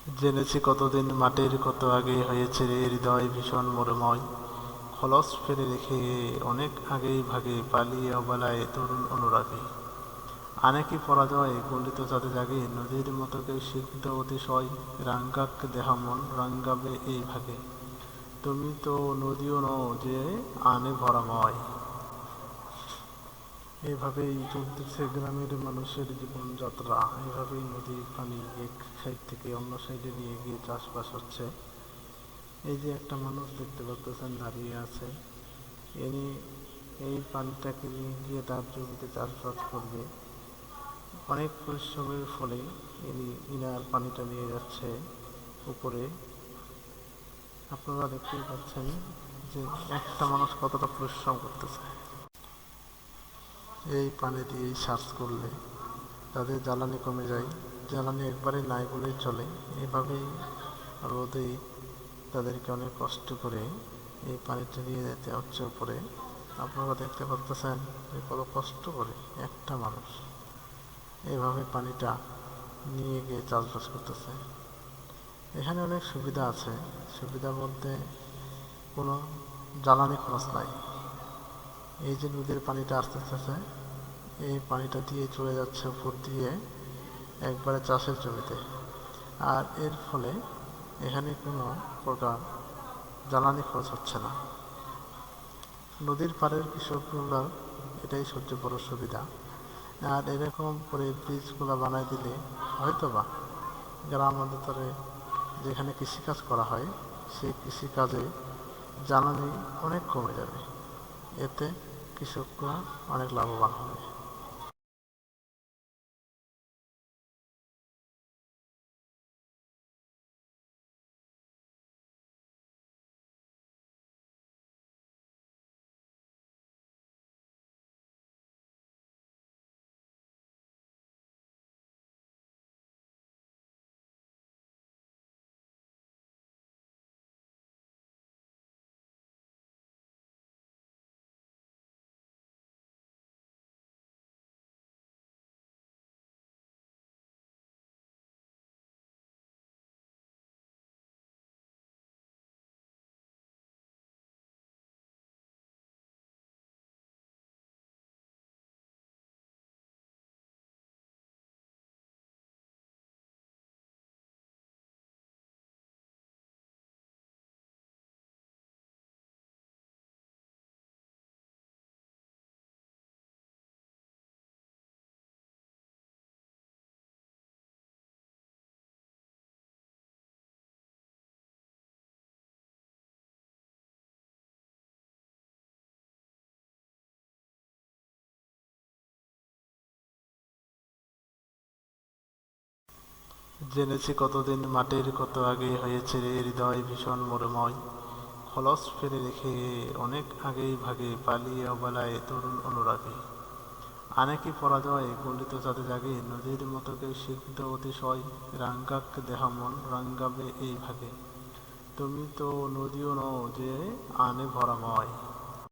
জেনেছি কতদিন মাটির কত আগে হয়েছে রে হৃদয় ভীষণ মরুময়। খলস ফেলে রেখে অনেক আগেই ভাগে পালিয়ে অবলায় তরুণ অনুরাগে। আনে কি পরাজয় গলিত যাতে জাগে নদীর মতো কেউ সিদ্ধ অতিশয়। রাঙ্গাক দেহা মন রাঙ্গাবে এই ভাগে। তুমি তো নদীও নও যে আনে ভরাময়। এভাবেই চলতেছে গ্রামের মানুষের জীবনযাত্রা। এভাবেই নদী পানি এক সাইড থেকে অন্য সাইডে নিয়ে গিয়ে চাষবাস হচ্ছে। এই যে একটা মানুষ দেখতে পাচ্ছেন দাঁড়িয়ে আছে, ইনি এই পানিটাকে নিয়ে গিয়ে তার জমিতে চাষবাস করবে। অনেক পরিশ্রমের ফলে ইনার পানিটা নিয়ে যাচ্ছে উপরে। আপনারা দেখতেই পাচ্ছেন যে একটা মানুষ কতটা পরিশ্রম করতেছে। এই পানি দিয়েই সার্চ করলে তাদের জ্বালানি কমে যায়, জ্বালানি একবারে নাই বলেই চলে। এভাবেই রোদে তাদেরকে অনেক কষ্ট করে এই পানিটা নিয়ে যেতে হচ্ছে উপরে। আপনারা দেখতে পাচ্ছেন যে কত কষ্ট করে একটা মানুষ এভাবে পানিটা নিয়ে গিয়ে চাষবাস করতেছে। এখানে অনেক সুবিধা আছে। সুবিধা বলতে কোনো জ্বালানি খরচ নাই। এই যে নদীর পানিটা আসতেছে, এই পানিটা দিয়ে চলে যাচ্ছে উপর দিয়ে একবারে চাষের জমিতে। আর এর ফলে এখানে কোনো প্রকার জ্বালানি খরচ হচ্ছে না। নদীর পাড়ের কৃষকগুলো এটাই সবচেয়ে বড় সুবিধা। আর এরকম করে ব্রিজগুলো বানায় দিলে হয়তোবা গ্রাম অঞ্চলে যেখানে কৃষিকাজ করা হয় সেই কৃষিকাজে জ্বালানি অনেক কমে যাবে। এতে কৃষকরা অনেক লাভবান হবে। জেনেছি কতদিন মাটির কত আগে হয়েছে রে হৃদয় ভীষণ মরুময়। খলস ফেলে রেখে অনেক আগেই ভাগে পালিয়ে অবলায় তরুণ অনুরাগে। আনে কি পরাজয় গলিত যাতে জাগে নদীর মতো কেউ সিদ্ধ অতিশয়। রাঙ্গাক দেহা মন রাঙ্গাবে এই ভাগে। তুমি তো নদীও নও যে আনে ভরাময়।